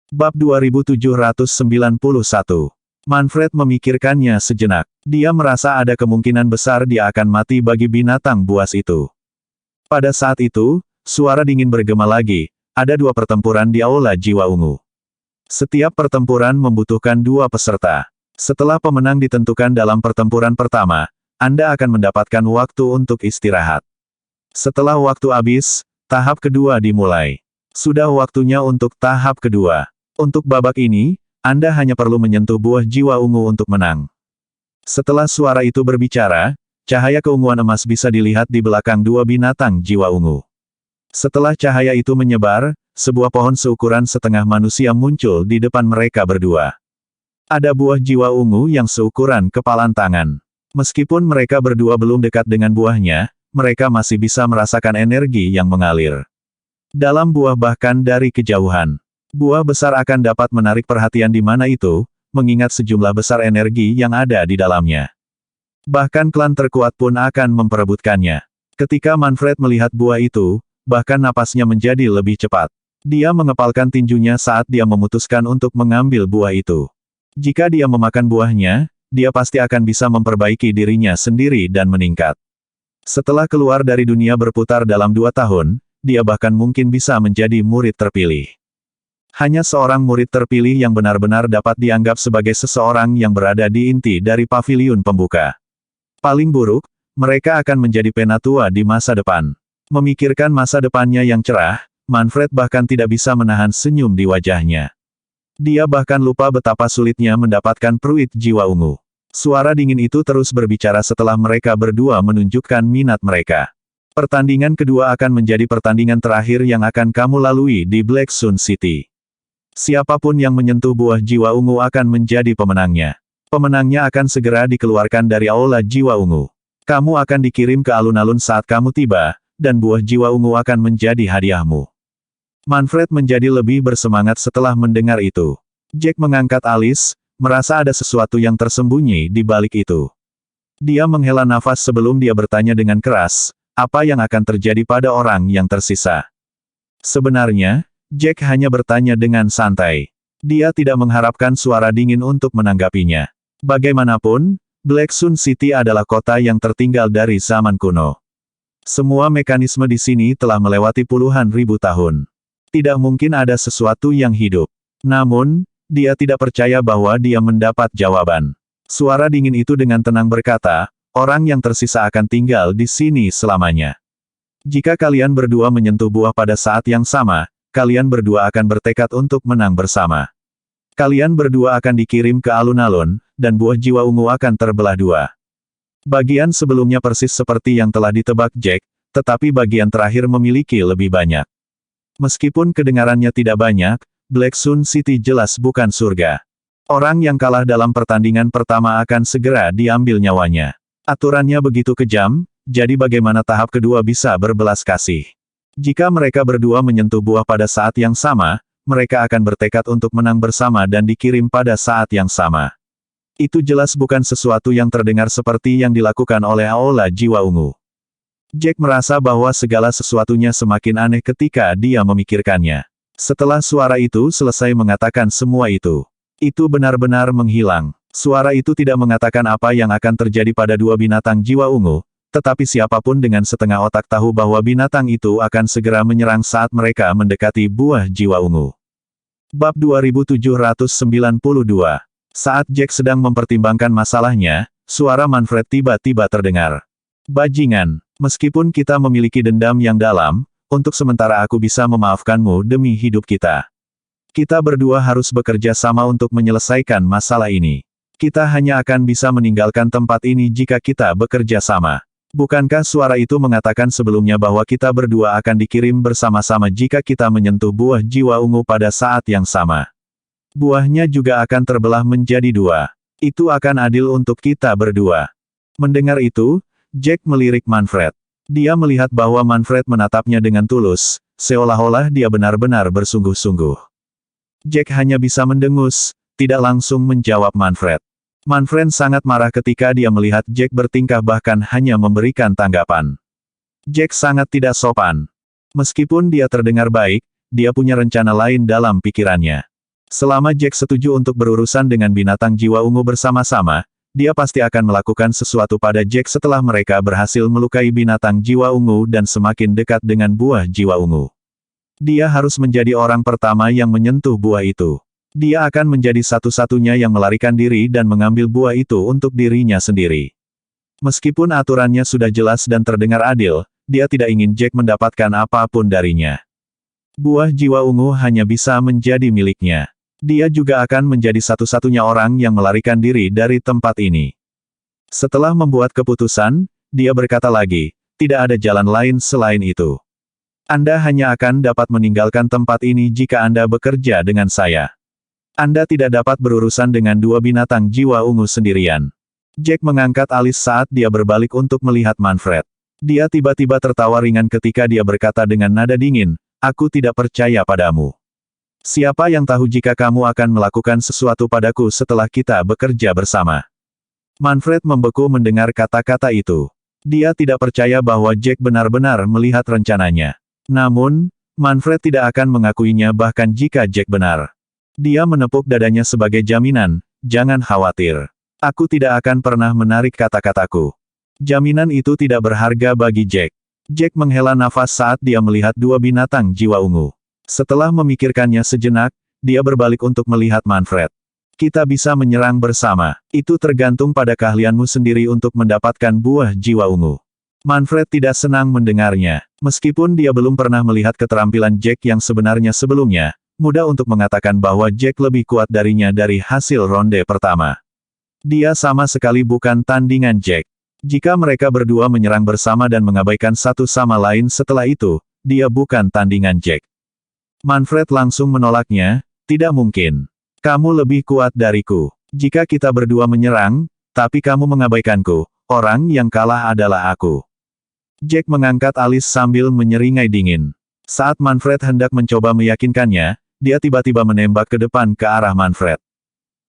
Bab 2791. Manfred memikirkannya sejenak. Dia merasa ada kemungkinan besar dia akan mati bagi binatang buas itu. Pada saat itu, suara dingin bergema lagi. Ada dua pertempuran di Aula Jiwa Ungu. Setiap pertempuran membutuhkan dua peserta. Setelah pemenang ditentukan dalam pertempuran pertama, Anda akan mendapatkan waktu untuk istirahat. Setelah waktu habis, tahap kedua dimulai. Sudah waktunya untuk tahap kedua. Untuk babak ini, Anda hanya perlu menyentuh buah jiwa ungu untuk menang. Setelah suara itu berbicara, cahaya keunguan emas bisa dilihat di belakang dua binatang jiwa ungu. Setelah cahaya itu menyebar, sebuah pohon seukuran setengah manusia muncul di depan mereka berdua. Ada buah jiwa ungu yang seukuran kepalan tangan. Meskipun mereka berdua belum dekat dengan buahnya, mereka masih bisa merasakan energi yang mengalir dalam buah bahkan dari kejauhan. Buah besar akan dapat menarik perhatian di mana itu, mengingat sejumlah besar energi yang ada di dalamnya. Bahkan klan terkuat pun akan memperebutkannya. Ketika Manfred melihat buah itu, bahkan napasnya menjadi lebih cepat. Dia mengepalkan tinjunya saat dia memutuskan untuk mengambil buah itu. Jika dia memakan buahnya, dia pasti akan bisa memperbaiki dirinya sendiri dan meningkat. Setelah keluar dari dunia berputar dalam 2 tahun, dia bahkan mungkin bisa menjadi murid terpilih. Hanya seorang murid terpilih yang benar-benar dapat dianggap sebagai seseorang yang berada di inti dari paviliun pembuka. Paling buruk, mereka akan menjadi penatua di masa depan. Memikirkan masa depannya yang cerah, Manfred bahkan tidak bisa menahan senyum di wajahnya. Dia bahkan lupa betapa sulitnya mendapatkan peruit jiwa ungu. Suara dingin itu terus berbicara setelah mereka berdua menunjukkan minat mereka. Pertandingan kedua akan menjadi pertandingan terakhir yang akan kamu lalui di Black Sun City. Siapapun yang menyentuh buah jiwa ungu akan menjadi pemenangnya. Pemenangnya akan segera dikeluarkan dari Aula Jiwa Ungu. Kamu akan dikirim ke alun-alun saat kamu tiba, dan buah jiwa ungu akan menjadi hadiahmu. Manfred menjadi lebih bersemangat setelah mendengar itu. Jack mengangkat alis, merasa ada sesuatu yang tersembunyi di balik itu. Dia menghela nafas sebelum dia bertanya dengan keras, apa yang akan terjadi pada orang yang tersisa? Sebenarnya, Jack hanya bertanya dengan santai. Dia tidak mengharapkan suara dingin untuk menanggapinya. Bagaimanapun, Black Sun City adalah kota yang tertinggal dari zaman kuno. Semua mekanisme di sini telah melewati puluhan ribu tahun. Tidak mungkin ada sesuatu yang hidup. Namun, dia tidak percaya bahwa dia mendapat jawaban. Suara dingin itu dengan tenang berkata, orang yang tersisa akan tinggal di sini selamanya. Jika kalian berdua menyentuh buah pada saat yang sama, kalian berdua akan bertekad untuk menang bersama. Kalian berdua akan dikirim ke alun-alun, dan buah jiwa ungu akan terbelah dua. Bagian sebelumnya persis seperti yang telah ditebak Jack, tetapi bagian terakhir memiliki lebih banyak. Meskipun kedengarannya tidak banyak, Black Sun City jelas bukan surga. Orang yang kalah dalam pertandingan pertama akan segera diambil nyawanya. Aturannya begitu kejam, jadi bagaimana tahap kedua bisa berbelas kasih? Jika mereka berdua menyentuh buah pada saat yang sama, mereka akan bertekad untuk menang bersama dan dikirim pada saat yang sama. Itu jelas bukan sesuatu yang terdengar seperti yang dilakukan oleh Aula Jiwa Ungu. Jack merasa bahwa segala sesuatunya semakin aneh ketika dia memikirkannya. Setelah suara itu selesai mengatakan semua itu benar-benar menghilang. Suara itu tidak mengatakan apa yang akan terjadi pada dua binatang jiwa ungu, tetapi siapapun dengan setengah otak tahu bahwa binatang itu akan segera menyerang saat mereka mendekati buah jiwa ungu. Bab 2792. Saat Jack sedang mempertimbangkan masalahnya, suara Manfred tiba-tiba terdengar. Bajingan, meskipun kita memiliki dendam yang dalam, untuk sementara aku bisa memaafkanmu demi hidup kita. Kita berdua harus bekerja sama untuk menyelesaikan masalah ini. Kita hanya akan bisa meninggalkan tempat ini jika kita bekerja sama. Bukankah suara itu mengatakan sebelumnya bahwa kita berdua akan dikirim bersama-sama jika kita menyentuh buah jiwa ungu pada saat yang sama? Buahnya juga akan terbelah menjadi dua. Itu akan adil untuk kita berdua. Mendengar itu, Jack melirik Manfred. Dia melihat bahwa Manfred menatapnya dengan tulus, seolah-olah dia benar-benar bersungguh-sungguh. Jack hanya bisa mendengus, tidak langsung menjawab Manfred. Manfred sangat marah ketika dia melihat Jack bertingkah bahkan hanya memberikan tanggapan. Jack sangat tidak sopan. Meskipun dia terdengar baik, dia punya rencana lain dalam pikirannya. Selama Jack setuju untuk berurusan dengan binatang jiwa ungu bersama-sama, dia pasti akan melakukan sesuatu pada Jack setelah mereka berhasil melukai binatang jiwa ungu dan semakin dekat dengan buah jiwa ungu. Dia harus menjadi orang pertama yang menyentuh buah itu. Dia akan menjadi satu-satunya yang melarikan diri dan mengambil buah itu untuk dirinya sendiri. Meskipun aturannya sudah jelas dan terdengar adil, dia tidak ingin Jack mendapatkan apapun darinya. Buah jiwa ungu hanya bisa menjadi miliknya. Dia juga akan menjadi satu-satunya orang yang melarikan diri dari tempat ini. Setelah membuat keputusan, dia berkata lagi, tidak ada jalan lain selain itu. Anda hanya akan dapat meninggalkan tempat ini jika Anda bekerja dengan saya. Anda tidak dapat berurusan dengan dua binatang jiwa ungu sendirian. Jack mengangkat alis saat dia berbalik untuk melihat Manfred. Dia tiba-tiba tertawa ringan ketika dia berkata dengan nada dingin, aku tidak percaya padamu. Siapa yang tahu jika kamu akan melakukan sesuatu padaku setelah kita bekerja bersama? Manfred membeku mendengar kata-kata itu. Dia tidak percaya bahwa Jack benar-benar melihat rencananya. Namun, Manfred tidak akan mengakuinya bahkan jika Jack benar. Dia menepuk dadanya sebagai jaminan, jangan khawatir. Aku tidak akan pernah menarik kata-kataku. Jaminan itu tidak berharga bagi Jack. Jack menghela nafas saat dia melihat dua binatang jiwa ungu. Setelah memikirkannya sejenak, dia berbalik untuk melihat Manfred. Kita bisa menyerang bersama. Itu tergantung pada keahlianmu sendiri untuk mendapatkan buah jiwa ungu. Manfred tidak senang mendengarnya. Meskipun dia belum pernah melihat keterampilan Jack yang sebenarnya sebelumnya, mudah untuk mengatakan bahwa Jack lebih kuat darinya dari hasil ronde pertama. Dia sama sekali bukan tandingan Jack. Jika mereka berdua menyerang bersama dan mengabaikan satu sama lain setelah itu, dia bukan tandingan Jack. Manfred langsung menolaknya, tidak mungkin. Kamu lebih kuat dariku. Jika kita berdua menyerang, tapi kamu mengabaikanku, orang yang kalah adalah aku. Jack mengangkat alis sambil menyeringai dingin. Saat Manfred hendak mencoba meyakinkannya, dia tiba-tiba menembak ke depan ke arah Manfred.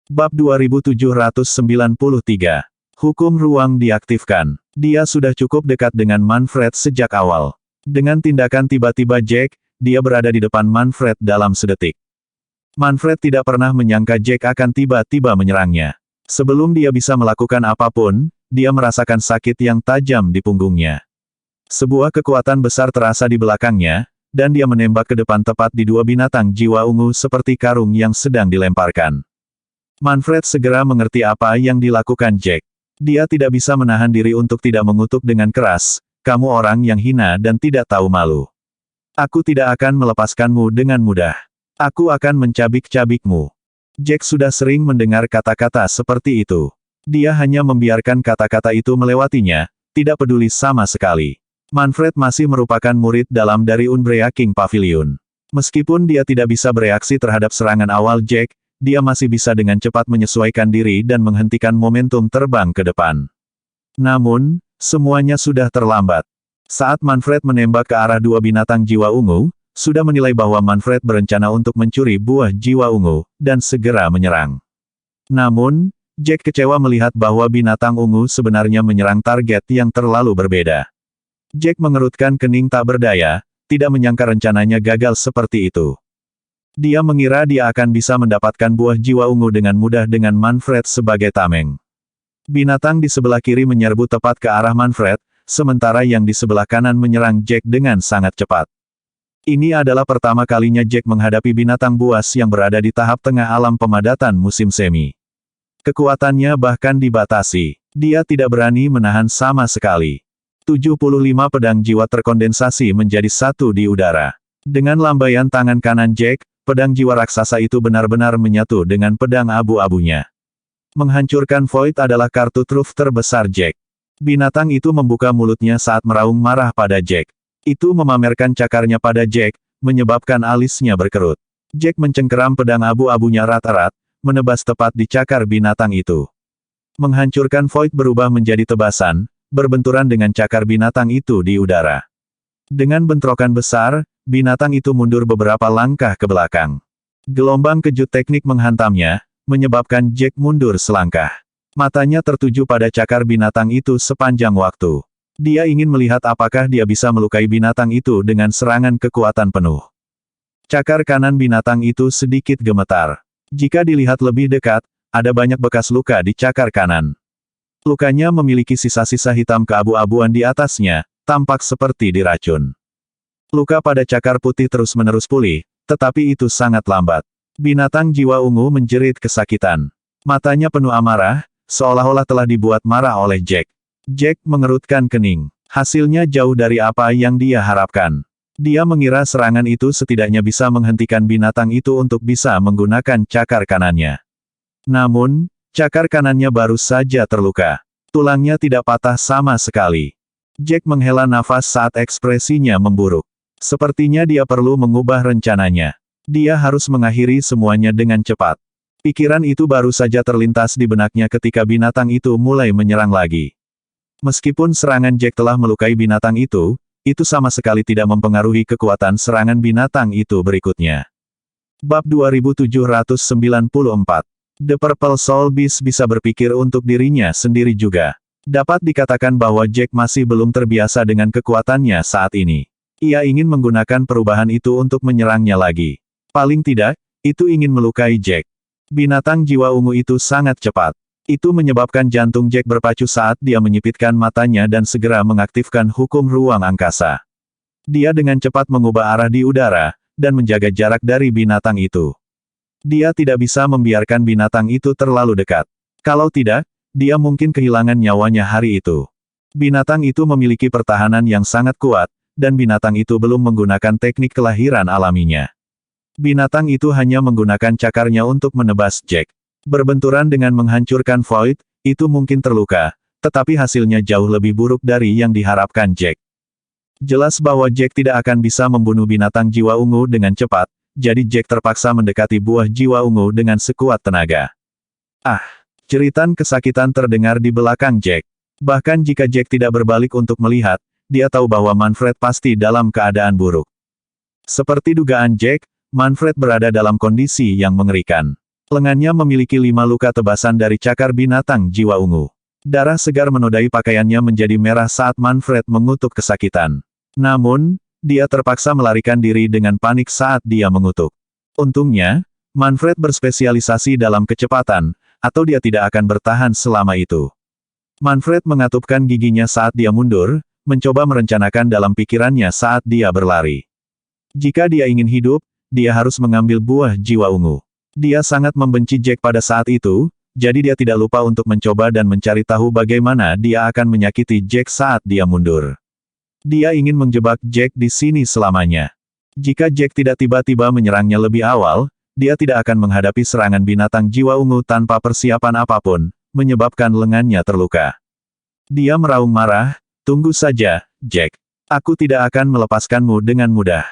Bab 2793. Hukum ruang diaktifkan. Dia sudah cukup dekat dengan Manfred sejak awal. Dengan tindakan tiba-tiba Jack, dia berada di depan Manfred dalam sedetik. Manfred tidak pernah menyangka Jack akan tiba-tiba menyerangnya. Sebelum dia bisa melakukan apapun, dia merasakan sakit yang tajam di punggungnya. Sebuah kekuatan besar terasa di belakangnya, dan dia menembak ke depan tepat di dua binatang jiwa ungu seperti karung yang sedang dilemparkan. Manfred segera mengerti apa yang dilakukan Jack. Dia tidak bisa menahan diri untuk tidak mengutuk dengan keras, kamu orang yang hina dan tidak tahu malu. Aku tidak akan melepaskanmu dengan mudah. Aku akan mencabik-cabikmu. Jack sudah sering mendengar kata-kata seperti itu. Dia hanya membiarkan kata-kata itu melewatinya, tidak peduli sama sekali. Manfred masih merupakan murid dalam dari Umbrea King Pavilion. Meskipun dia tidak bisa bereaksi terhadap serangan awal Jack, dia masih bisa dengan cepat menyesuaikan diri dan menghentikan momentum terbang ke depan. Namun, semuanya sudah terlambat. Saat Manfred menembak ke arah dua binatang jiwa ungu, sudah menilai bahwa Manfred berencana untuk mencuri buah jiwa ungu, dan segera menyerang. Namun, Jack kecewa melihat bahwa binatang ungu sebenarnya menyerang target yang terlalu berbeda. Jack mengerutkan kening tak berdaya, tidak menyangka rencananya gagal seperti itu. Dia mengira dia akan bisa mendapatkan buah jiwa ungu dengan mudah dengan Manfred sebagai tameng. Binatang di sebelah kiri menyerbu tepat ke arah Manfred, sementara yang di sebelah kanan menyerang Jack dengan sangat cepat. Ini adalah pertama kalinya Jack menghadapi binatang buas yang berada di tahap tengah alam pemadatan musim semi. Kekuatannya bahkan dibatasi. Dia tidak berani menahan sama sekali. 75 pedang jiwa terkondensasi menjadi satu di udara. Dengan lambaian tangan kanan Jack, pedang jiwa raksasa itu benar-benar menyatu dengan pedang abu-abunya. Menghancurkan Void adalah kartu truf terbesar Jack. Binatang itu membuka mulutnya saat meraung marah pada Jack. Itu memamerkan cakarnya pada Jack, menyebabkan alisnya berkerut. Jack mencengkeram pedang abu-abunya erat-erat, menebas tepat di cakar binatang itu. Menghancurkan Void berubah menjadi tebasan, berbenturan dengan cakar binatang itu di udara. Dengan bentrokan besar, binatang itu mundur beberapa langkah ke belakang. Gelombang kejut teknik menghantamnya, menyebabkan Jack mundur selangkah. Matanya tertuju pada cakar binatang itu sepanjang waktu. Dia ingin melihat apakah dia bisa melukai binatang itu dengan serangan kekuatan penuh. Cakar kanan binatang itu sedikit gemetar. Jika dilihat lebih dekat, ada banyak bekas luka di cakar kanan. Lukanya memiliki sisa-sisa hitam keabu-abuan di atasnya, tampak seperti diracun. Luka pada cakar putih terus-menerus pulih, tetapi itu sangat lambat. Binatang jiwa ungu menjerit kesakitan. Matanya penuh amarah, seolah-olah telah dibuat marah oleh Jack. Jack mengerutkan kening. Hasilnya jauh dari apa yang dia harapkan. Dia mengira serangan itu setidaknya bisa menghentikan binatang itu untuk bisa menggunakan cakar kanannya. Namun, cakar kanannya baru saja terluka. Tulangnya tidak patah sama sekali. Jack menghela nafas saat ekspresinya memburuk. Sepertinya dia perlu mengubah rencananya. Dia harus mengakhiri semuanya dengan cepat. Pikiran itu baru saja terlintas di benaknya ketika binatang itu mulai menyerang lagi. Meskipun serangan Jack telah melukai binatang itu sama sekali tidak mempengaruhi kekuatan serangan binatang itu berikutnya. Bab 2794. The Purple Soul Beast bisa berpikir untuk dirinya sendiri juga. Dapat dikatakan bahwa Jack masih belum terbiasa dengan kekuatannya saat ini. Ia ingin menggunakan perubahan itu untuk menyerangnya lagi. Paling tidak, itu ingin melukai Jack. Binatang jiwa ungu itu sangat cepat. Itu menyebabkan jantung Jack berpacu saat dia menyipitkan matanya dan segera mengaktifkan hukum ruang angkasa. Dia dengan cepat mengubah arah di udara, dan menjaga jarak dari binatang itu. Dia tidak bisa membiarkan binatang itu terlalu dekat. Kalau tidak, dia mungkin kehilangan nyawanya hari itu. Binatang itu memiliki pertahanan yang sangat kuat, dan binatang itu belum menggunakan teknik kelahiran alaminya. Binatang itu hanya menggunakan cakarnya untuk menebas Jack. Berbenturan dengan menghancurkan Void, itu mungkin terluka, tetapi hasilnya jauh lebih buruk dari yang diharapkan Jack. Jelas bahwa Jack tidak akan bisa membunuh binatang jiwa ungu dengan cepat, jadi Jack terpaksa mendekati buah jiwa ungu dengan sekuat tenaga. Ah! Jeritan kesakitan terdengar di belakang Jack. Bahkan jika Jack tidak berbalik untuk melihat, dia tahu bahwa Manfred pasti dalam keadaan buruk. Seperti dugaan Jack, Manfred berada dalam kondisi yang mengerikan. Lengannya memiliki 5 luka tebasan dari cakar binatang jiwa ungu. Darah segar menodai pakaiannya menjadi merah saat Manfred mengutuk kesakitan. Namun, dia terpaksa melarikan diri dengan panik saat dia mengutuk. Untungnya, Manfred berspesialisasi dalam kecepatan, atau dia tidak akan bertahan selama itu. Manfred mengatupkan giginya saat dia mundur, mencoba merencanakan dalam pikirannya saat dia berlari. Jika dia ingin hidup, dia harus mengambil buah jiwa ungu. Dia sangat membenci Jack pada saat itu, jadi dia tidak lupa untuk mencoba dan mencari tahu bagaimana dia akan menyakiti Jack saat dia mundur. Dia ingin menjebak Jack di sini selamanya. Jika Jack tidak tiba-tiba menyerangnya lebih awal, dia tidak akan menghadapi serangan binatang jiwa ungu tanpa persiapan apapun, menyebabkan lengannya terluka. Dia meraung marah, "Tunggu saja, Jack. Aku tidak akan melepaskanmu dengan mudah."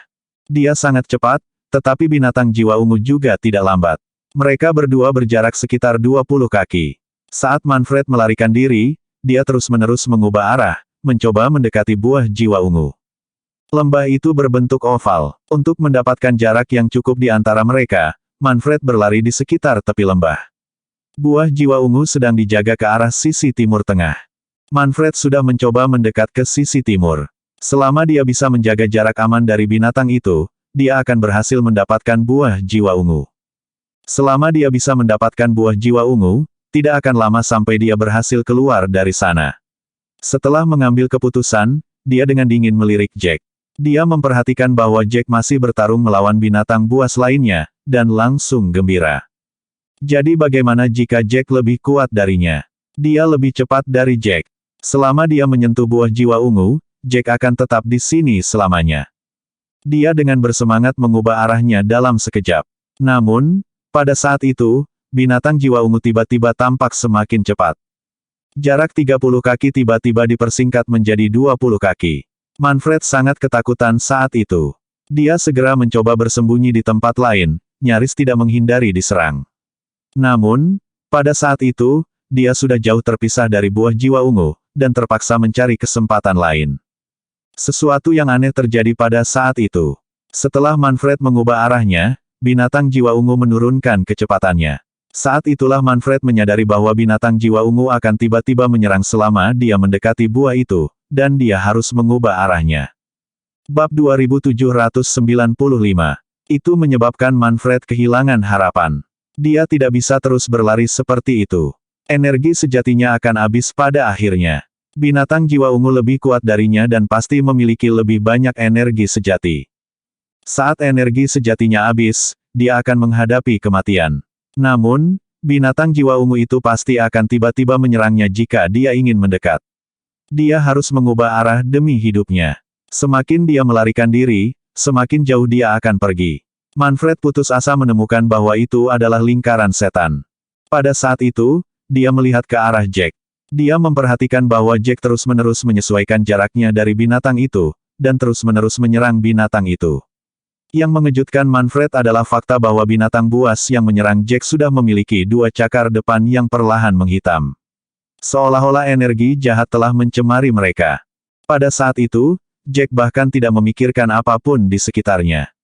Dia sangat cepat, tetapi binatang jiwa ungu juga tidak lambat. Mereka berdua berjarak sekitar 20 kaki. Saat Manfred melarikan diri, dia terus-menerus mengubah arah, mencoba mendekati buah jiwa ungu. Lembah itu berbentuk oval. Untuk mendapatkan jarak yang cukup di antara mereka, Manfred berlari di sekitar tepi lembah. Buah jiwa ungu sedang dijaga ke arah sisi timur tengah. Manfred sudah mencoba mendekat ke sisi timur. Selama dia bisa menjaga jarak aman dari binatang itu, dia akan berhasil mendapatkan buah jiwa ungu. Selama dia bisa mendapatkan buah jiwa ungu, tidak akan lama sampai dia berhasil keluar dari sana. Setelah mengambil keputusan, dia dengan dingin melirik Jack. Dia memperhatikan bahwa Jack masih bertarung melawan binatang buas lainnya, dan langsung gembira. Jadi bagaimana jika Jack lebih kuat darinya? Dia lebih cepat dari Jack. Selama dia menyentuh buah jiwa ungu, Jack akan tetap di sini selamanya. Dia dengan bersemangat mengubah arahnya dalam sekejap. Namun, pada saat itu, binatang jiwa ungu tiba-tiba tampak semakin cepat. Jarak 30 kaki tiba-tiba dipersingkat menjadi 20 kaki. Manfred sangat ketakutan saat itu. Dia segera mencoba bersembunyi di tempat lain, nyaris tidak menghindari diserang. Namun, pada saat itu, dia sudah jauh terpisah dari buah jiwa ungu, dan terpaksa mencari kesempatan lain. Sesuatu yang aneh terjadi pada saat itu. Setelah Manfred mengubah arahnya, binatang jiwa ungu menurunkan kecepatannya. Saat itulah Manfred menyadari bahwa binatang jiwa ungu akan tiba-tiba menyerang selama dia mendekati buah itu, dan dia harus mengubah arahnya. Bab 2795. Itu menyebabkan Manfred kehilangan harapan. Dia tidak bisa terus berlari seperti itu. Energi sejatinya akan habis pada akhirnya. Binatang jiwa ungu lebih kuat darinya dan pasti memiliki lebih banyak energi sejati. Saat energi sejatinya habis, dia akan menghadapi kematian. Namun, binatang jiwa ungu itu pasti akan tiba-tiba menyerangnya jika dia ingin mendekat. Dia harus mengubah arah demi hidupnya. Semakin dia melarikan diri, semakin jauh dia akan pergi. Manfred putus asa menemukan bahwa itu adalah lingkaran setan. Pada saat itu, dia melihat ke arah Jack. Dia memperhatikan bahwa Jack terus-menerus menyesuaikan jaraknya dari binatang itu, dan terus-menerus menyerang binatang itu. Yang mengejutkan Manfred adalah fakta bahwa binatang buas yang menyerang Jack sudah memiliki dua cakar depan yang perlahan menghitam. Seolah-olah energi jahat telah mencemari mereka. Pada saat itu, Jack bahkan tidak memikirkan apapun di sekitarnya.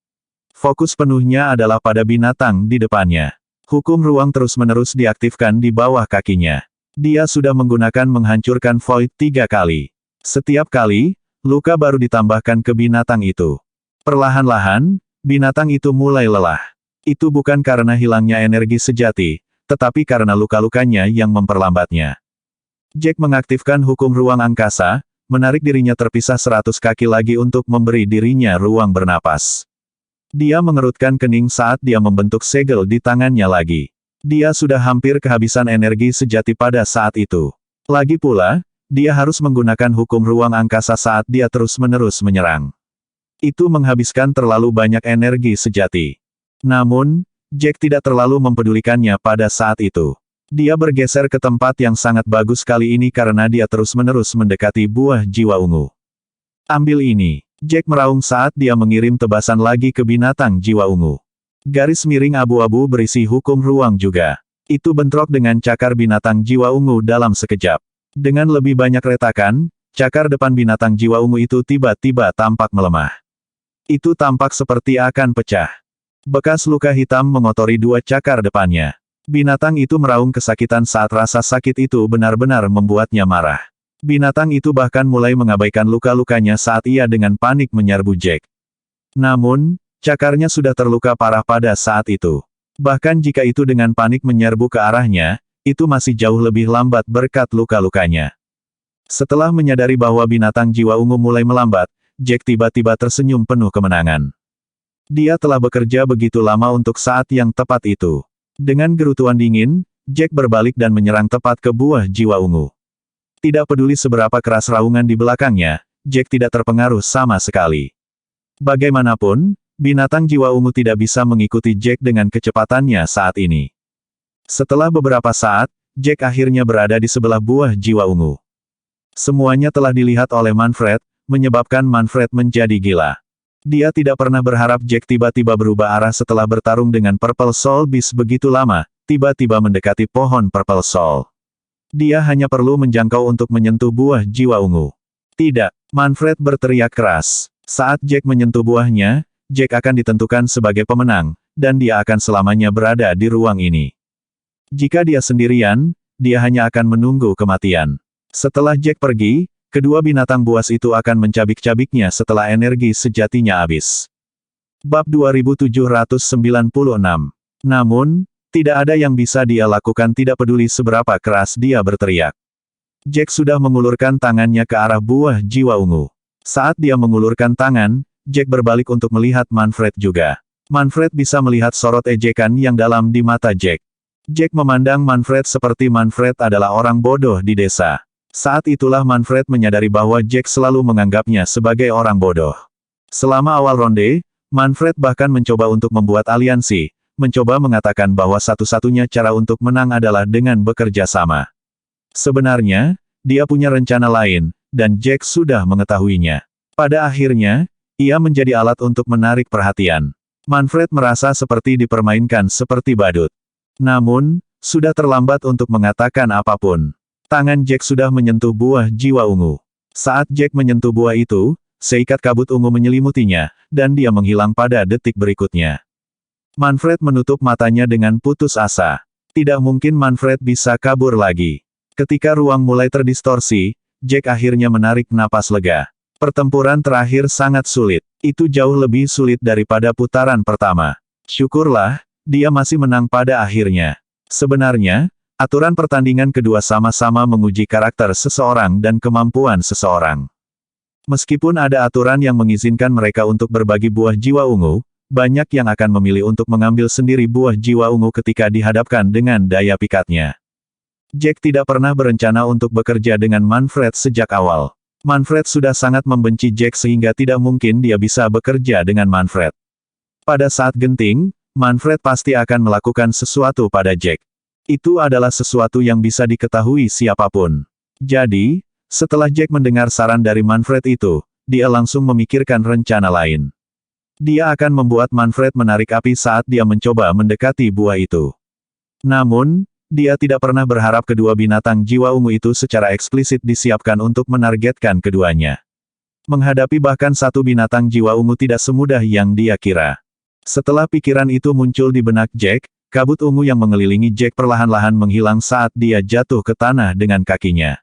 Fokus penuhnya adalah pada binatang di depannya. Hukum ruang terus-menerus diaktifkan di bawah kakinya. Dia sudah menggunakan menghancurkan Void 3 kali. Setiap kali, luka baru ditambahkan ke binatang itu. Perlahan-lahan, binatang itu mulai lelah. Itu bukan karena hilangnya energi sejati, tetapi karena luka-lukanya yang memperlambatnya. Jack mengaktifkan hukum ruang angkasa, menarik dirinya terpisah 100 kaki lagi untuk memberi dirinya ruang bernapas. Dia mengerutkan kening saat dia membentuk segel di tangannya lagi. Dia sudah hampir kehabisan energi sejati pada saat itu. Lagi pula, dia harus menggunakan hukum ruang angkasa saat dia terus-menerus menyerang. Itu menghabiskan terlalu banyak energi sejati. Namun, Jack tidak terlalu mempedulikannya pada saat itu. Dia bergeser ke tempat yang sangat bagus kali ini karena dia terus-menerus mendekati buah jiwa ungu. Ambil ini. Jack meraung saat dia mengirim tebasan lagi ke binatang jiwa ungu. Garis miring abu-abu berisi hukum ruang juga. Itu bentrok dengan cakar binatang jiwa ungu dalam sekejap. Dengan lebih banyak retakan, cakar depan binatang jiwa ungu itu tiba-tiba tampak melemah. Itu tampak seperti akan pecah. Bekas luka hitam mengotori dua cakar depannya. Binatang itu meraung kesakitan saat rasa sakit itu benar-benar membuatnya marah. Binatang itu bahkan mulai mengabaikan luka-lukanya saat ia dengan panik menyerbu Jack. Namun, cakarnya sudah terluka parah pada saat itu. Bahkan jika itu dengan panik menyerbu ke arahnya, itu masih jauh lebih lambat berkat luka-lukanya. Setelah menyadari bahwa binatang jiwa ungu mulai melambat, Jack tiba-tiba tersenyum penuh kemenangan. Dia telah bekerja begitu lama untuk saat yang tepat itu. Dengan gerutuan dingin, Jack berbalik dan menyerang tepat ke buah jiwa ungu. Tidak peduli seberapa keras raungan di belakangnya, Jack tidak terpengaruh sama sekali. Bagaimanapun, binatang jiwa ungu tidak bisa mengikuti Jack dengan kecepatannya saat ini. Setelah beberapa saat, Jack akhirnya berada di sebelah buah jiwa ungu. Semuanya telah dilihat oleh Manfred, menyebabkan Manfred menjadi gila. Dia tidak pernah berharap Jack tiba-tiba berubah arah setelah bertarung dengan Purple Soul Beast begitu lama, tiba-tiba mendekati pohon Purple Soul. Dia hanya perlu menjangkau untuk menyentuh buah jiwa ungu. Tidak, Manfred berteriak keras. Saat Jack menyentuh buahnya, Jack akan ditentukan sebagai pemenang, dan dia akan selamanya berada di ruang ini. Jika dia sendirian, dia hanya akan menunggu kematian. Setelah Jack pergi, kedua binatang buas itu akan mencabik-cabiknya setelah energi sejatinya habis. Bab 2796. Namun, tidak ada yang bisa dia lakukan tidak peduli seberapa keras dia berteriak. Jack sudah mengulurkan tangannya ke arah buah jiwa ungu. Saat dia mengulurkan tangan, Jack berbalik untuk melihat Manfred juga. Manfred bisa melihat sorot ejekan yang dalam di mata Jack. Jack memandang Manfred seperti Manfred adalah orang bodoh di desa. Saat itulah Manfred menyadari bahwa Jack selalu menganggapnya sebagai orang bodoh. Selama awal ronde, Manfred bahkan mencoba untuk membuat aliansi, mencoba mengatakan bahwa satu-satunya cara untuk menang adalah dengan bekerja sama. Sebenarnya, dia punya rencana lain, dan Jack sudah mengetahuinya. Pada akhirnya, ia menjadi alat untuk menarik perhatian. Manfred merasa seperti dipermainkan seperti badut. Namun, sudah terlambat untuk mengatakan apapun. Tangan Jack sudah menyentuh buah jiwa ungu. Saat Jack menyentuh buah itu, seikat kabut ungu menyelimutinya, dan dia menghilang pada detik berikutnya. Manfred menutup matanya dengan putus asa. Tidak mungkin Manfred bisa kabur lagi. Ketika ruang mulai terdistorsi, Jack akhirnya menarik napas lega. Pertempuran terakhir sangat sulit. Itu jauh lebih sulit daripada putaran pertama. Syukurlah, dia masih menang pada akhirnya. Sebenarnya, aturan pertandingan kedua sama-sama menguji karakter seseorang dan kemampuan seseorang. Meskipun ada aturan yang mengizinkan mereka untuk berbagi buah jiwa ungu, banyak yang akan memilih untuk mengambil sendiri buah jiwa ungu ketika dihadapkan dengan daya pikatnya. Jack tidak pernah berencana untuk bekerja dengan Manfred sejak awal. Manfred sudah sangat membenci Jack sehingga tidak mungkin dia bisa bekerja dengan Manfred. Pada saat genting, Manfred pasti akan melakukan sesuatu pada Jack. Itu adalah sesuatu yang bisa diketahui siapapun. Jadi, setelah Jack mendengar saran dari Manfred itu, dia langsung memikirkan rencana lain. Dia akan membuat Manfred menarik api saat dia mencoba mendekati buah itu. Namun, dia tidak pernah berharap kedua binatang jiwa ungu itu secara eksplisit disiapkan untuk menargetkan keduanya. Menghadapi bahkan satu binatang jiwa ungu tidak semudah yang dia kira. Setelah pikiran itu muncul di benak Jack, kabut ungu yang mengelilingi Jack perlahan-lahan menghilang saat dia jatuh ke tanah dengan kakinya.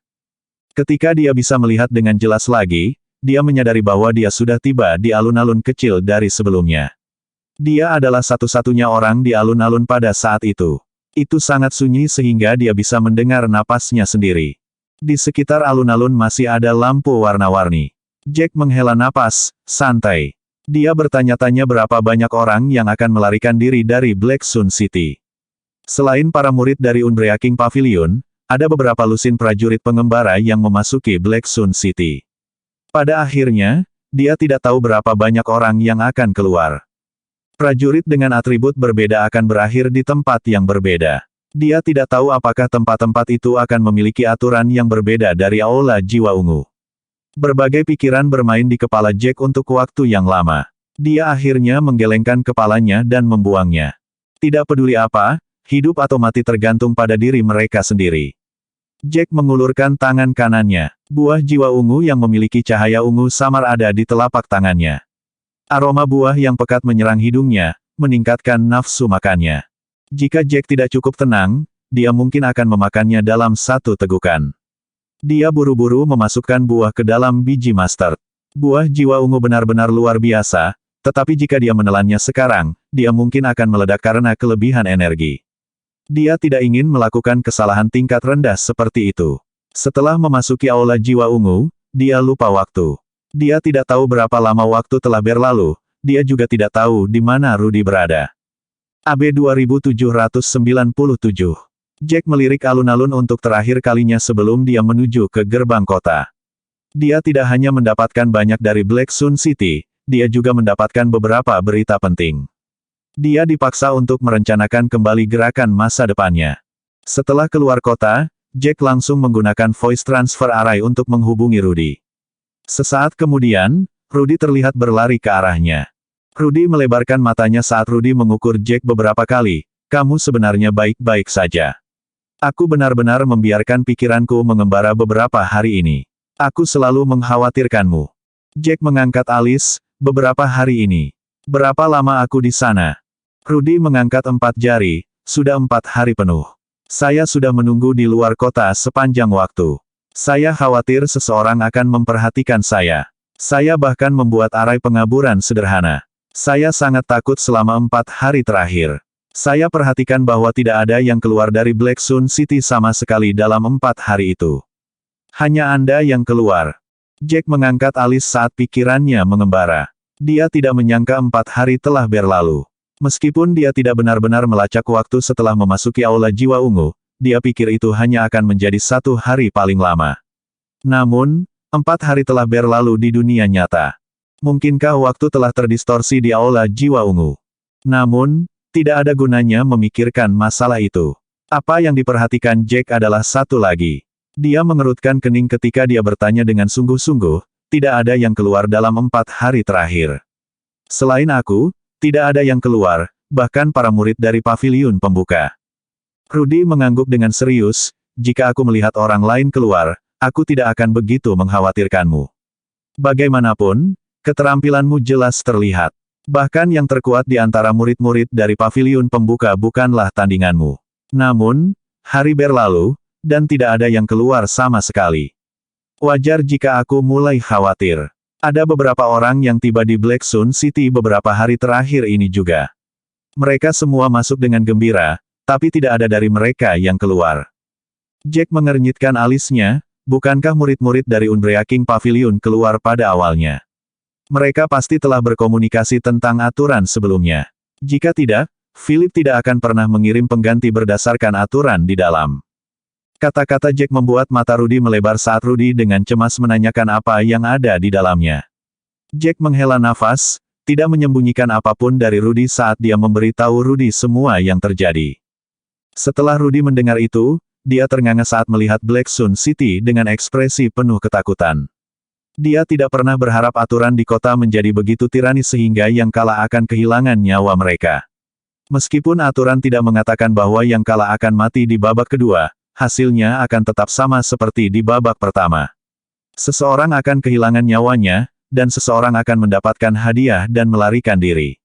Ketika dia bisa melihat dengan jelas lagi, dia menyadari bahwa dia sudah tiba di alun-alun kecil dari sebelumnya. Dia adalah satu-satunya orang di alun-alun pada saat itu. Itu sangat sunyi sehingga dia bisa mendengar napasnya sendiri. Di sekitar alun-alun masih ada lampu warna-warni. Jack menghela napas, santai. Dia bertanya-tanya berapa banyak orang yang akan melarikan diri dari Black Sun City. Selain para murid dari Umbrea King Pavilion, ada beberapa lusin prajurit pengembara yang memasuki Black Sun City. Pada akhirnya, dia tidak tahu berapa banyak orang yang akan keluar. Prajurit dengan atribut berbeda akan berakhir di tempat yang berbeda. Dia tidak tahu apakah tempat-tempat itu akan memiliki aturan yang berbeda dari Aula Jiwa Ungu. Berbagai pikiran bermain di kepala Jack untuk waktu yang lama. Dia akhirnya menggelengkan kepalanya dan membuangnya. Tidak peduli apa, hidup atau mati tergantung pada diri mereka sendiri. Jack mengulurkan tangan kanannya. Buah jiwa ungu yang memiliki cahaya ungu samar ada di telapak tangannya. Aroma buah yang pekat menyerang hidungnya, meningkatkan nafsu makannya. Jika Jack tidak cukup tenang, dia mungkin akan memakannya dalam satu tegukan. Dia buru-buru memasukkan buah ke dalam biji mustard. Buah jiwa ungu benar-benar luar biasa, tetapi jika dia menelannya sekarang, dia mungkin akan meledak karena kelebihan energi. Dia tidak ingin melakukan kesalahan tingkat rendah seperti itu. Setelah memasuki aula jiwa ungu, dia lupa waktu. Dia tidak tahu berapa lama waktu telah berlalu, dia juga tidak tahu di mana Rudy berada. AB 2797. Jack melirik alun-alun untuk terakhir kalinya sebelum dia menuju ke gerbang kota. Dia tidak hanya mendapatkan banyak dari Black Sun City, dia juga mendapatkan beberapa berita penting. Dia dipaksa untuk merencanakan kembali gerakan masa depannya. Setelah keluar kota, Jack langsung menggunakan voice transfer array untuk menghubungi Rudy. Sesaat kemudian, Rudy terlihat berlari ke arahnya. Rudy melebarkan matanya saat Rudy mengukur Jack beberapa kali. Kamu sebenarnya baik-baik saja. Aku benar-benar membiarkan pikiranku mengembara beberapa hari ini. Aku selalu mengkhawatirkanmu. Jack mengangkat alis, beberapa hari ini. Berapa lama aku di sana? Rudy mengangkat 4 jari, sudah 4 hari penuh. Saya sudah menunggu di luar kota sepanjang waktu. Saya khawatir seseorang akan memperhatikan saya. Saya bahkan membuat arai pengaburan sederhana. Saya sangat takut selama 4 hari terakhir. Saya perhatikan bahwa tidak ada yang keluar dari Black Sun City sama sekali dalam 4 hari itu. Hanya Anda yang keluar. Jack mengangkat alis saat pikirannya mengembara. Dia tidak menyangka 4 hari telah berlalu. Meskipun dia tidak benar-benar melacak waktu setelah memasuki aula jiwa ungu, dia pikir itu hanya akan menjadi 1 hari paling lama. Namun, 4 hari telah berlalu di dunia nyata. Mungkinkah waktu telah terdistorsi di aula jiwa ungu? Namun, tidak ada gunanya memikirkan masalah itu. Apa yang diperhatikan Jack adalah satu lagi. Dia mengerutkan kening ketika dia bertanya dengan sungguh-sungguh, tidak ada yang keluar dalam 4 hari terakhir. Selain aku, tidak ada yang keluar, bahkan para murid dari paviliun pembuka. Rudy mengangguk dengan serius, jika aku melihat orang lain keluar, aku tidak akan begitu mengkhawatirkanmu. Bagaimanapun, keterampilanmu jelas terlihat. Bahkan yang terkuat di antara murid-murid dari paviliun pembuka bukanlah tandinganmu. Namun, hari berlalu, dan tidak ada yang keluar sama sekali. Wajar jika aku mulai khawatir. Ada beberapa orang yang tiba di Black Sun City beberapa hari terakhir ini juga. Mereka semua masuk dengan gembira, tapi tidak ada dari mereka yang keluar. Jack mengernyitkan alisnya, bukankah murid-murid dari Umbrea King Pavilion keluar pada awalnya? Mereka pasti telah berkomunikasi tentang aturan sebelumnya. Jika tidak, Philip tidak akan pernah mengirim pengganti berdasarkan aturan di dalam. Kata-kata Jack membuat mata Rudy melebar saat Rudy dengan cemas menanyakan apa yang ada di dalamnya. Jack menghela nafas, tidak menyembunyikan apapun dari Rudy saat dia memberitahu Rudy semua yang terjadi. Setelah Rudy mendengar itu, dia ternganga saat melihat Black Sun City dengan ekspresi penuh ketakutan. Dia tidak pernah berharap aturan di kota menjadi begitu tiranis sehingga yang kalah akan kehilangan nyawa mereka. Meskipun aturan tidak mengatakan bahwa yang kalah akan mati di babak kedua, hasilnya akan tetap sama seperti di babak pertama. Seseorang akan kehilangan nyawanya, dan seseorang akan mendapatkan hadiah dan melarikan diri.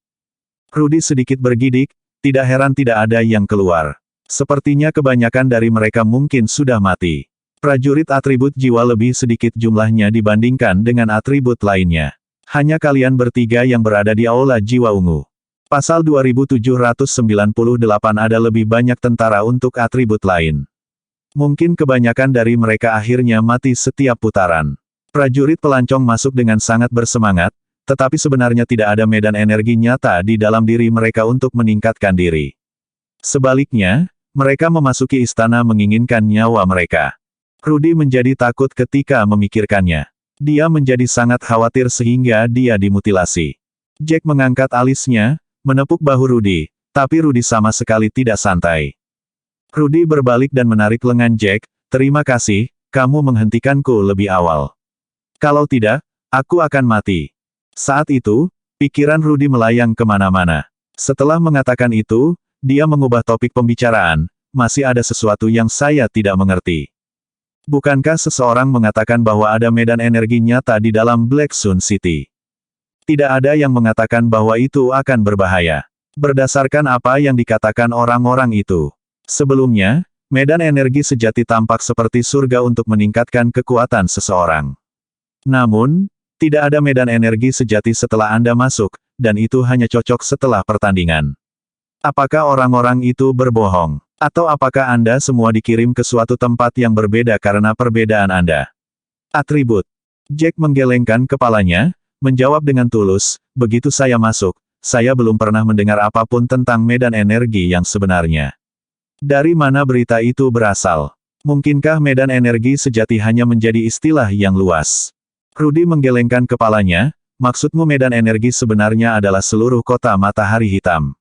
Rudy sedikit bergidik, tidak heran tidak ada yang keluar. Sepertinya kebanyakan dari mereka mungkin sudah mati. Prajurit atribut jiwa lebih sedikit jumlahnya dibandingkan dengan atribut lainnya. Hanya kalian bertiga yang berada di aula jiwa ungu. Pasal 2798 ada lebih banyak tentara untuk atribut lain. Mungkin kebanyakan dari mereka akhirnya mati setiap putaran. Prajurit pelancong masuk dengan sangat bersemangat, tetapi sebenarnya tidak ada medan energi nyata di dalam diri mereka untuk meningkatkan diri. Sebaliknya, mereka memasuki istana menginginkan nyawa mereka. Rudy menjadi takut ketika memikirkannya. Dia menjadi sangat khawatir sehingga dia dimutilasi. Jack mengangkat alisnya, menepuk bahu Rudy, tapi Rudy sama sekali tidak santai. Rudy berbalik dan menarik lengan Jack, "Terima kasih, kamu menghentikanku lebih awal. Kalau tidak, aku akan mati." Saat itu, pikiran Rudy melayang kemana-mana. Setelah mengatakan itu, dia mengubah topik pembicaraan, "Masih ada sesuatu yang saya tidak mengerti. Bukankah seseorang mengatakan bahwa ada medan energi nyata di dalam Black Sun City? Tidak ada yang mengatakan bahwa itu akan berbahaya. Berdasarkan apa yang dikatakan orang-orang itu. Sebelumnya, medan energi sejati tampak seperti surga untuk meningkatkan kekuatan seseorang. Namun, tidak ada medan energi sejati setelah Anda masuk, dan itu hanya cocok setelah pertandingan. Apakah orang-orang itu berbohong? Atau apakah Anda semua dikirim ke suatu tempat yang berbeda karena perbedaan Anda? Atribut. Jack menggelengkan kepalanya, menjawab dengan tulus, "Begitu saya masuk, saya belum pernah mendengar apapun tentang medan energi yang sebenarnya. Dari mana berita itu berasal? Mungkinkah medan energi sejati hanya menjadi istilah yang luas?" Rudy menggelengkan kepalanya, "Maksudmu medan energi sebenarnya adalah seluruh kota matahari hitam?"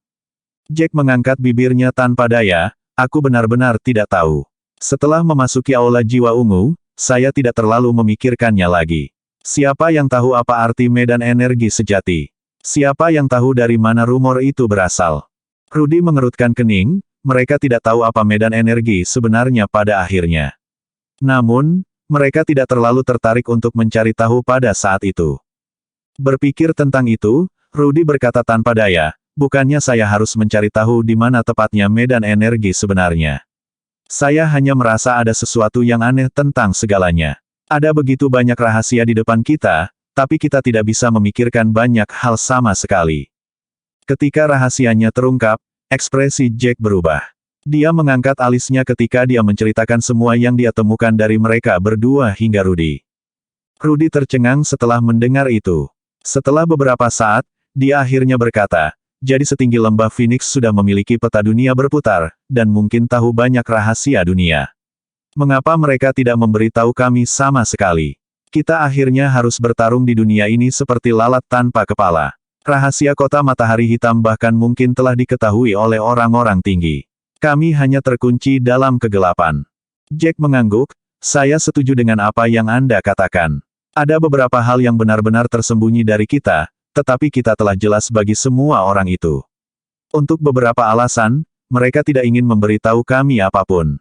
Jack mengangkat bibirnya tanpa daya, "Aku benar-benar tidak tahu. Setelah memasuki aula jiwa ungu, saya tidak terlalu memikirkannya lagi. Siapa yang tahu apa arti medan energi sejati? Siapa yang tahu dari mana rumor itu berasal?" Rudy mengerutkan kening, mereka tidak tahu apa medan energi sebenarnya pada akhirnya. Namun, mereka tidak terlalu tertarik untuk mencari tahu pada saat itu. Berpikir tentang itu, Rudy berkata tanpa daya, "Bukannya saya harus mencari tahu di mana tepatnya medan energi sebenarnya. Saya hanya merasa ada sesuatu yang aneh tentang segalanya. Ada begitu banyak rahasia di depan kita, tapi kita tidak bisa memikirkan banyak hal sama sekali." Ketika rahasianya terungkap, ekspresi Jack berubah. Dia mengangkat alisnya ketika dia menceritakan semua yang dia temukan dari mereka berdua hingga Rudy. Rudy tercengang setelah mendengar itu. Setelah beberapa saat, dia akhirnya berkata, "Jadi setinggi lembah Phoenix sudah memiliki peta dunia berputar, dan mungkin tahu banyak rahasia dunia. Mengapa mereka tidak memberitahu kami sama sekali? Kita akhirnya harus bertarung di dunia ini seperti lalat tanpa kepala. Rahasia kota matahari hitam bahkan mungkin telah diketahui oleh orang-orang tinggi. Kami hanya terkunci dalam kegelapan." Jack mengangguk, "Saya setuju dengan apa yang Anda katakan. Ada beberapa hal yang benar-benar tersembunyi dari kita, tetapi kita telah jelas bagi semua orang itu. Untuk beberapa alasan, mereka tidak ingin memberitahu kami apapun."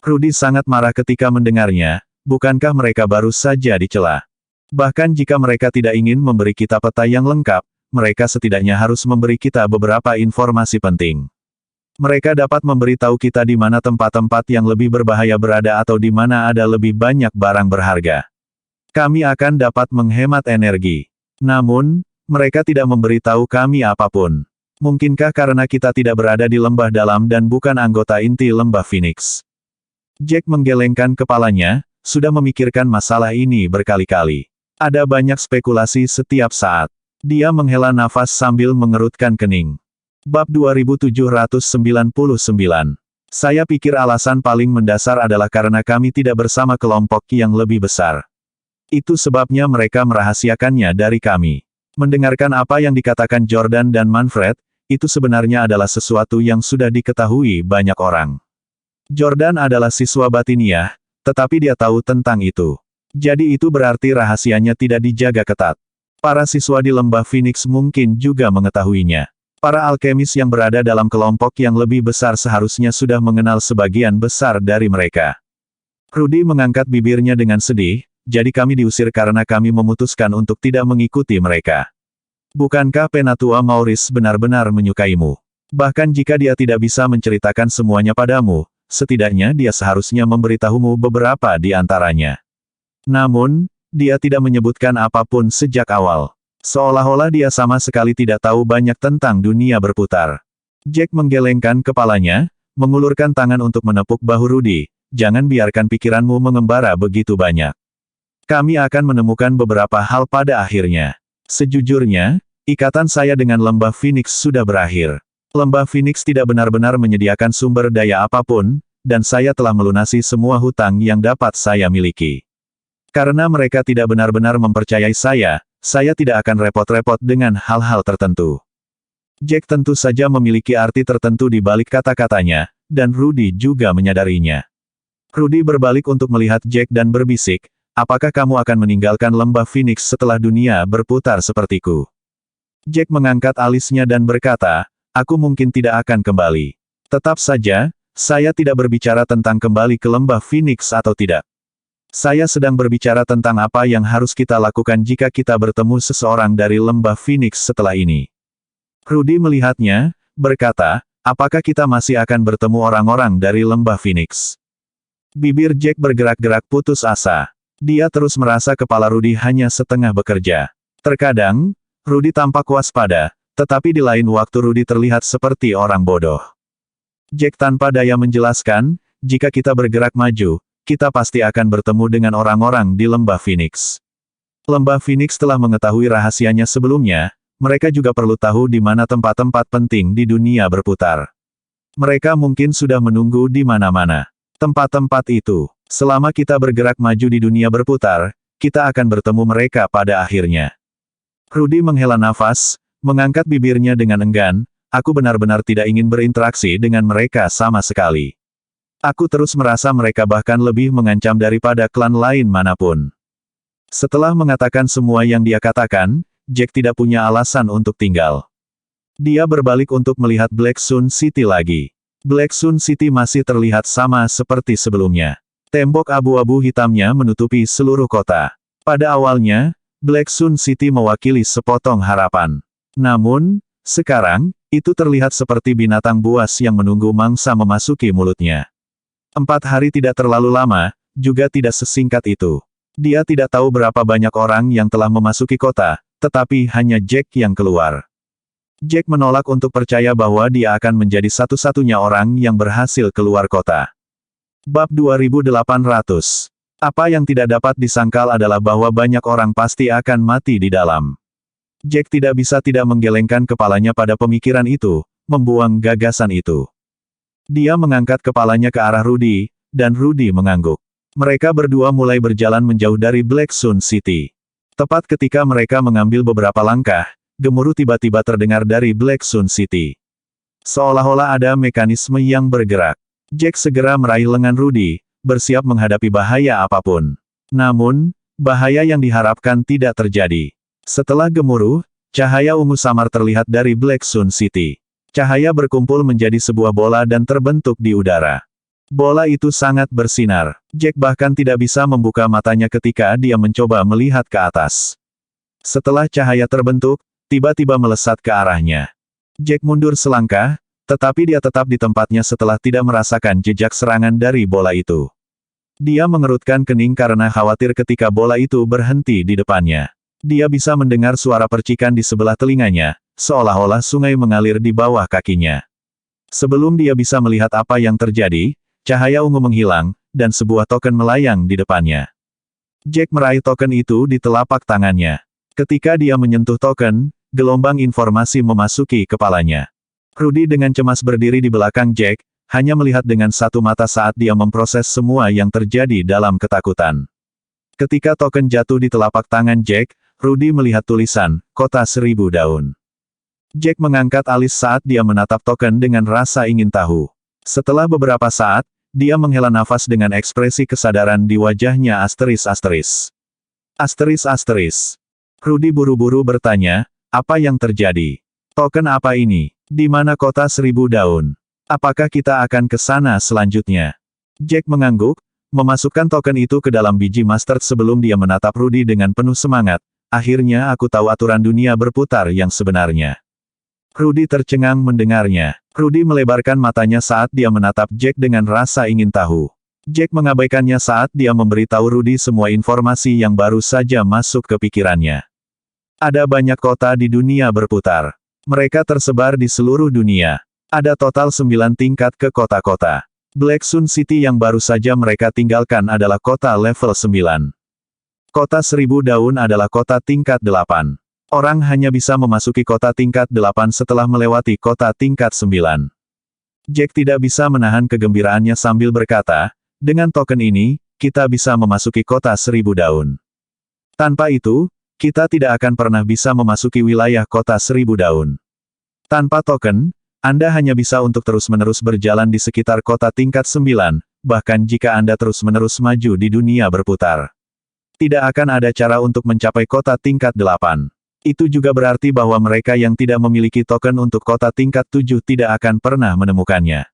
Rudy sangat marah ketika mendengarnya, bukankah mereka baru saja dicela? Bahkan jika mereka tidak ingin memberi kita peta yang lengkap, mereka setidaknya harus memberi kita beberapa informasi penting. Mereka dapat memberitahu kita di mana tempat-tempat yang lebih berbahaya berada atau di mana ada lebih banyak barang berharga. Kami akan dapat menghemat energi. Namun, mereka tidak memberitahu kami apapun. Mungkinkah karena kita tidak berada di lembah dalam dan bukan anggota inti lembah Phoenix? Jack menggelengkan kepalanya, sudah memikirkan masalah ini berkali-kali. Ada banyak spekulasi setiap saat. Dia menghela nafas sambil mengerutkan kening. Bab 2799. Saya pikir alasan paling mendasar adalah karena kami tidak bersama kelompok yang lebih besar. Itu sebabnya mereka merahasiakannya dari kami. Mendengarkan apa yang dikatakan Jordan dan Manfred, itu sebenarnya adalah sesuatu yang sudah diketahui banyak orang. Jordan adalah siswa batiniah, tetapi dia tahu tentang itu. Jadi itu berarti rahasianya tidak dijaga ketat. Para siswa di lembah Phoenix mungkin juga mengetahuinya. Para alkemis yang berada dalam kelompok yang lebih besar seharusnya sudah mengenal sebagian besar dari mereka. Rudy mengangkat bibirnya dengan sedih, jadi kami diusir karena kami memutuskan untuk tidak mengikuti mereka. Bukankah Penatua Maurice benar-benar menyukaimu? Bahkan jika dia tidak bisa menceritakan semuanya padamu, setidaknya dia seharusnya memberitahumu beberapa di antaranya. Namun, dia tidak menyebutkan apapun sejak awal. Seolah-olah dia sama sekali tidak tahu banyak tentang dunia berputar. Jack menggelengkan kepalanya, mengulurkan tangan untuk menepuk bahu Rudy. Jangan biarkan pikiranmu mengembara begitu banyak. Kami akan menemukan beberapa hal pada akhirnya. Sejujurnya, ikatan saya dengan lembah Phoenix sudah berakhir. Lembah Phoenix tidak benar-benar menyediakan sumber daya apapun, dan saya telah melunasi semua hutang yang dapat saya miliki. Karena mereka tidak benar-benar mempercayai saya tidak akan repot-repot dengan hal-hal tertentu. Jack tentu saja memiliki arti tertentu di balik kata-katanya, dan Rudy juga menyadarinya. Rudy berbalik untuk melihat Jack dan berbisik, apakah kamu akan meninggalkan lembah Phoenix setelah dunia berputar sepertiku? Jack mengangkat alisnya dan berkata, aku mungkin tidak akan kembali. Tetap saja, saya tidak berbicara tentang kembali ke lembah Phoenix atau tidak. Saya sedang berbicara tentang apa yang harus kita lakukan jika kita bertemu seseorang dari lembah Phoenix setelah ini. Rudy melihatnya, berkata, apakah kita masih akan bertemu orang-orang dari lembah Phoenix? Bibir Jack bergerak-gerak putus asa. Dia terus merasa kepala Rudy hanya setengah bekerja. Terkadang, Rudy tampak waspada, tetapi di lain waktu Rudy terlihat seperti orang bodoh. Jack tanpa daya menjelaskan, jika kita bergerak maju, kita pasti akan bertemu dengan orang-orang di lembah Phoenix. Lembah Phoenix telah mengetahui rahasianya sebelumnya, mereka juga perlu tahu di mana tempat-tempat penting di dunia berputar. Mereka mungkin sudah menunggu di mana-mana. Tempat-tempat itu, selama kita bergerak maju di dunia berputar, kita akan bertemu mereka pada akhirnya. Rudy menghela nafas, mengangkat bibirnya dengan enggan, aku benar-benar tidak ingin berinteraksi dengan mereka sama sekali. Aku terus merasa mereka bahkan lebih mengancam daripada klan lain manapun. Setelah mengatakan semua yang dia katakan, Jack tidak punya alasan untuk tinggal. Dia berbalik untuk melihat Black Sun City lagi. Black Sun City masih terlihat sama seperti sebelumnya. Tembok abu-abu hitamnya menutupi seluruh kota. Pada awalnya, Black Sun City mewakili sepotong harapan. Namun, sekarang, itu terlihat seperti binatang buas yang menunggu mangsa memasuki mulutnya. 4 hari tidak terlalu lama, juga tidak sesingkat itu. Dia tidak tahu berapa banyak orang yang telah memasuki kota, tetapi hanya Jack yang keluar. Jack menolak untuk percaya bahwa dia akan menjadi satu-satunya orang yang berhasil keluar kota. Bab 2800. Apa yang tidak dapat disangkal adalah bahwa banyak orang pasti akan mati di dalam. Jack tidak bisa tidak menggelengkan kepalanya pada pemikiran itu, membuang gagasan itu. Dia mengangkat kepalanya ke arah Rudy, dan Rudy mengangguk. Mereka berdua mulai berjalan menjauh dari Black Sun City. Tepat ketika mereka mengambil beberapa langkah, gemuruh tiba-tiba terdengar dari Black Sun City. Seolah-olah ada mekanisme yang bergerak. Jack segera meraih lengan Rudy, bersiap menghadapi bahaya apapun. Namun, bahaya yang diharapkan tidak terjadi. Setelah gemuruh, cahaya ungu samar terlihat dari Black Sun City. Cahaya berkumpul menjadi sebuah bola dan terbentuk di udara. Bola itu sangat bersinar. Jack bahkan tidak bisa membuka matanya ketika dia mencoba melihat ke atas. Setelah cahaya terbentuk, tiba-tiba melesat ke arahnya. Jack mundur selangkah, tetapi dia tetap di tempatnya setelah tidak merasakan jejak serangan dari bola itu. Dia mengerutkan kening karena khawatir ketika bola itu berhenti di depannya. Dia bisa mendengar suara percikan di sebelah telinganya, seolah-olah sungai mengalir di bawah kakinya. Sebelum dia bisa melihat apa yang terjadi, cahaya ungu menghilang, dan sebuah token melayang di depannya. Jack meraih token itu di telapak tangannya. Ketika dia menyentuh token, gelombang informasi memasuki kepalanya. Rudy dengan cemas berdiri di belakang Jack, hanya melihat dengan satu mata saat dia memproses semua yang terjadi dalam ketakutan. Ketika token jatuh di telapak tangan Jack, Rudy melihat tulisan, Kota Seribu Daun. Jack mengangkat alis saat dia menatap token dengan rasa ingin tahu. Setelah beberapa saat, dia menghela nafas dengan ekspresi kesadaran di wajahnya asteris. Rudy buru-buru bertanya, apa yang terjadi? Token apa ini? Di mana Kota Seribu Daun? Apakah kita akan ke sana selanjutnya? Jack mengangguk, memasukkan token itu ke dalam biji mustard sebelum dia menatap Rudy dengan penuh semangat. Akhirnya aku tahu aturan dunia berputar yang sebenarnya. Rudy tercengang mendengarnya. Rudy melebarkan matanya saat dia menatap Jack dengan rasa ingin tahu. Jack mengabaikannya saat dia memberitahu Rudy semua informasi yang baru saja masuk ke pikirannya. Ada banyak kota di dunia berputar. Mereka tersebar di seluruh dunia. Ada total 9 tingkat ke kota-kota. Black Sun City yang baru saja mereka tinggalkan adalah kota level 9. Kota Seribu Daun adalah kota tingkat 8. Orang hanya bisa memasuki kota tingkat 8 setelah melewati kota tingkat 9. Jack tidak bisa menahan kegembiraannya sambil berkata, dengan token ini, kita bisa memasuki kota Seribu Daun. Tanpa itu, kita tidak akan pernah bisa memasuki wilayah kota Seribu Daun. Tanpa token, Anda hanya bisa untuk terus-menerus berjalan di sekitar kota tingkat 9, bahkan jika Anda terus-menerus maju di dunia berputar. Tidak akan ada cara untuk mencapai kota tingkat 8. Itu juga berarti bahwa mereka yang tidak memiliki token untuk kota tingkat 7 tidak akan pernah menemukannya.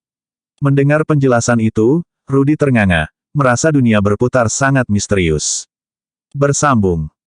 Mendengar penjelasan itu, Rudy ternganga, merasa dunia berputar sangat misterius. Bersambung.